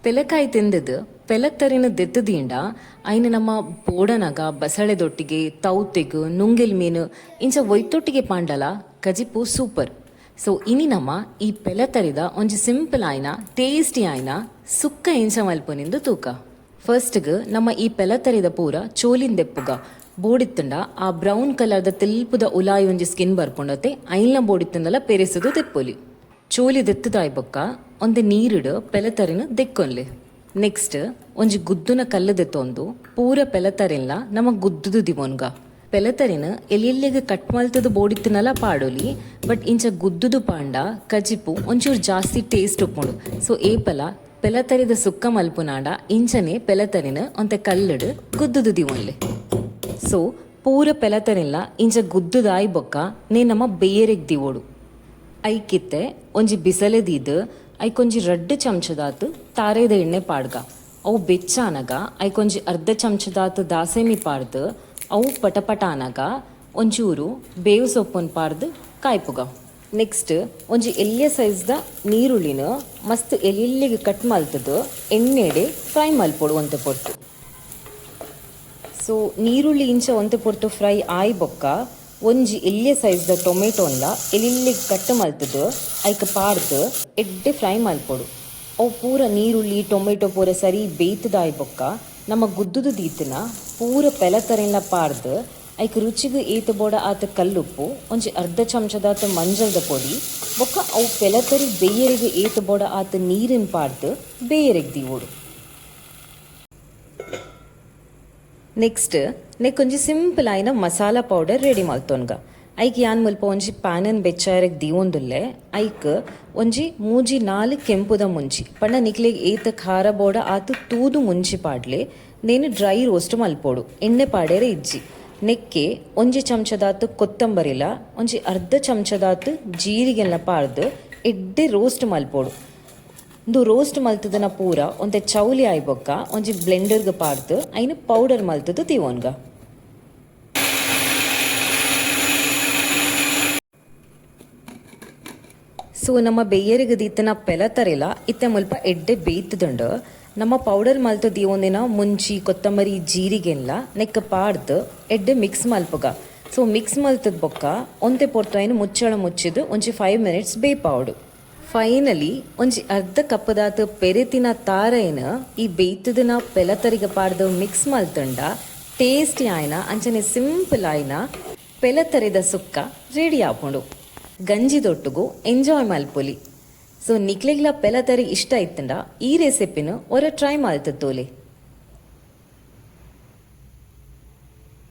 ಪೆಲಕಾಯಿ ತಿಂದದ್ದು ಪೆಲತ್ತರಿನ ದೆತ್ತದಿಂಡ ಅಯ್ನ ನಮ್ಮ ಬೋಡನಗ ಬಸಳೆದೊಟ್ಟಿಗೆ ತೌತೆಗು ನುಂಗೆಲ್ ಮೀನು ಇಂಚ ಒಯ್ತೊಟ್ಟಿಗೆ ಪಾಂಡಲ ಕಜಿಪು ಸೂಪರ್. ಸೊ ಇನಿ ನಮ್ಮ ಈ ಪೆಲತರಿದ ಒಂಜಿ ಸಿಂಪಲ್ ಆಯ್ನ ಟೇಸ್ಟಿ ಆಯ್ನ ಸುಕ್ಕ ಇಂಚ ಮಲ್ಪುನಿಂದು ತೂಕ. ಫಸ್ಟ್ಗೆ ನಮ್ಮ ಈ ಪೆಲತರಿದ ಪೂರ ಚೋಲಿನ ದೆಪ್ಪುಗ ಬೋಡಿತ್ತಂಡ ಆ ಬ್ರೌನ್ ಕಲರ್ದ ತೆಲ್ಪುದ ಉಲಾಯಿ ಒಂಜಿ ಸ್ಕಿನ್ ಬರ್ಪುಂಡತೆ ಐಲ್ನ ಬೋಡಿತ್ತಂದಲ ಪೆರೆಸದು ತೆಪ್ಪೊಲಿ. ಚೋಲಿ ದೆತ್ತದಾಯ್ ಬೊಕ್ಕ ಒಂದೆ ನೀರಿಡು ಪೆಲತರಿನ ದೆಕ್ಕೊನ್ಲಿ. ನೆಕ್ಸ್ಟ್ ಒಂಜಿ ಗುದ್ದುನ ಕಲ್ಲು ದೆತ್ತೊಂದು ಪೂರ ಪೆಲತರಿನ್ಲ ನಮ್ಮ ಗುದ್ದುದು ದಿವೊನ್ಗ. ಪೆಲತರಿನ ಎಲ್ಲಿಗೆ ಕಟ್ ಮಲ್ತದು ಬೋಡಿತ್ತನಲ ಪಾಡೋಲಿ, ಬಟ್ ಇಂಚ ಗುದ್ದುದು ಪಾಂಡ ಕಜಿಪು ಒಂಚೂರು ಜಾಸ್ತಿ ಟೇಸ್ಟ್ ಉಪ್ಪುಂಡು. ಸೊ ಏಪಲ ಪೆಲತರಿದ ಸುಕ್ಕ ಮಲ್ಪುನಾಂಡ ಇಂಚನೆ ಪೆಲತರಿನ ಒಂತೆ ಕಲ್ಲಡು ಗುದ್ದುದು ದಿವೊನ್ಲಿ. ಸೊ ಪೂರ ಪೆಲತರಿನ್ಲ ಇಂಚ ಗುದ್ದುದಾಯ್ ಬೊಕ್ಕ ನೇ ನಮ್ಮ ಬೇಯರೆಗ್ ದಿವೋಡು. ಐಕಿತ್ತೆ ಒಂಜಿ ಬಿಸಲೆದೀದು ಐಕೊಂಜಿ 2 ಚಮಚದಾತು ತಾರೇದ ಎಣ್ಣೆ ಪಾಡ್ಗ. ಅವು ಬೆಚ್ಚಾನಗ ಐಕೊಂಜಿ ಅರ್ಧ ಚಮಚದಾತು ದಾಸೇಮಿ ಪಾಡ್ದು ಅವು ಪಟಪಟ ಅನಗ ಒಂಚೂರು ಬೇವು ಸೊಪ್ಪನ್ನು ಪಾಡ್ದು ಕಾಯ್ಪುಗ. ನೆಕ್ಸ್ಟ್ ಒಂಜಿ ಎಲ್ಲಿಯ ಸೈಜ್ದ ನೀರುಳ್ಳಿನ ಮಸ್ತ್ ಎಲ್ಲಿಗೆ ಕಟ್ ಮಲ್ತದು ಎಣ್ಣೆಡೆ ಫ್ರೈ ಮಲ್ಪೊಡು ಒಂತೆ ಪೊರ್ತು. ಸೊ ನೀರುಳ್ಳಿ ಇಂಚ ಒಂತೆ ಪೊರ್ತು ಫ್ರೈ ಆಯ್ ಬೊಕ್ಕ ಒಂಜಿ ಎಲ್ಲಿಯ ಸೈಜ್ದ ಟೊಮೆಟೊನ್ಲ ಎಲ್ಲಿಗೆ ಕಟ್ ಮಲ್ತದು ಐಕ ಪಾಡ್ದು ಎಡ್ಡೆ ಫ್ರೈ ಮಲ್ಪೊಡು. ಅವು ಪೂರ ನೀರುಳ್ಳಿ ಟೊಮೆಟೊ ಪೂರ ಸರಿ ಬೇಯ್ತದಾಯ್ ಬೊಕ್ಕ ನಮ್ಮ ಗುದ್ದುದು ದೀತನ ಪೂರ ಪೆಲತರಿನ್ಲ ಪಾಡ್ದು ಐಕ ರುಚಿಗೆ ಏತು ಬೋಡ ಆತ ಕಲ್ಲುಪ್ಪು ಒಂಜಿ ಅರ್ಧ ಚಮಚದಾತ ಮಂಜಲ್ದ ಪೊಡಿ ಬೊಕ್ಕ ಅವು ಪೆಲತರಿ ಬೇಯರಿಗೆ ಏತು ಬೋಡ ಆತ ನೀರಿನ ಪಾಡ್ದು ಬೇಯರೆಗ್ ದೀವೋಡು. ನೆಕ್ಸ್ಟ್ ನೆಕ್ಕೊಂಜಿ ಸಿಂಪಲ್ ಆಯ್ನ ಮಸಾಲ ಪೌಡರ್ ರೆಡಿ ಮಲ್ತೊನ್ಗ. ಐಕ್ ಯಾನ್ ಮುಲ್ಪ ಒಂಜಿ ಪ್ಯಾನನ್ ಬೆಚ್ಚಾರೆಗ್ ದೀವೊಂದುಲ್ಲೆ ಐಕ್ ಒಂಜಿ 3-4 ಕೆಂಪುದ ಮುಂಚಿ ಪಂಡ ನಿಕ್ಲೆಗ್ ಏತ ಖಾರ ಬೋಡ ಆತು ತೂದು ಮುಂಚಿ ಪಾಡ್ಲೆ ನೇನು ಡ್ರೈ ರೋಸ್ಟ್ ಮಲ್ಪೋಡು ಎಣ್ಣೆ ಪಾಡೇರೆ ಇಜ್ಜಿ. ನೆಕ್ಕೆ ಒಂಜಿ ಚಮಚದಾತು ಕೊತ್ತಂಬರಿಲ ಒಂಜಿ ಅರ್ಧ ಚಮಚದಾತು ಜೀರಿಗೆಲ್ಲ ಪಾಡ್ದು ಎಡ್ಡೆ ರೋಸ್ಟ್ ಮಲ್ಪೋಡು. ಇದು ರೋಸ್ಟ್ ಮಲ್ತದನ ಪೂರ ಒಂತೆ ಚೌಲಿ ಆಯ್ಬೊಕ್ಕ ಒಂಜಿ ಬ್ಲೆಂಡರ್ಗೆ ಪಾಡ್ದು ಐನು ಪೌಡರ್ ಮಲ್ತದು ತೀವೋನ್ಗ. ಸೊ ನಮ್ಮ ಬೇಯರಿಗೆ ದೀತನ ಪೆಲತರಿಲ ಇತ್ತೆ ಮುಲ್ಪ ಎಡ್ಡೆ ಬೇಯ್ತದುಂಡು ನಮ್ಮ ಪೌಡರ್ ಮಲ್ತು ದೀವೊಂದಿನ ಮುಂಚಿ ಕೊತ್ತಂಬರಿ ಜೀರಿಗೆಲ್ಲ ನೆಕ್ಕ ಪಾಡ್ದು ಎಡ್ಡೆ ಮಿಕ್ಸ್ ಮಲ್ಪುಗ. ಸೊ ಮಿಕ್ಸ್ ಮಲ್ತದ ಬೊಕ್ಕ ಒಂತೆ ಪೊರ್ತು ಐನು ಮುಚ್ಚಳ ಮುಚ್ಚಿದು ಒಂಜಿ 5 ಮಿನಿಟ್ಸ್ ಬೇಯ್ಪಾವಡು. ಫೈನಲಿ ಒಂಜಿ ಅರ್ಧ ಕಪ್ಪದಾತು ಪೆರೆತಿನ ತಾರೇನ ಈ ಬೇಯ್ತದನ ಪೆಲತರಿಗೆ ಪಾಡ್ದು ಮಿಕ್ಸ್ ಮಲ್ತಂಡ ಟೇಸ್ಟಿ ಆಯ್ನ ಅಂಚನೆ ಸಿಂಪಲ್ ಆಯ್ನ ಪೆಲತರಿದ ಸುಕ್ಕ ರೆಡಿ ಆಪುಂಡು. ಗಂಜಿದೊಟ್ಟುಗು ಎಂಜಾಯ್ ಮಲ್ಪೊಲಿ. ಸೊ ನಿಕ್ಲೆಗ್ಲ ಪೆಲತರಿ ಇಷ್ಟ ಇತ್ತಂಡ ಈ ರೆಸಿಪಿನ ಟ್ರೈ ಮಲ್ತತ್ತೋಲಿ.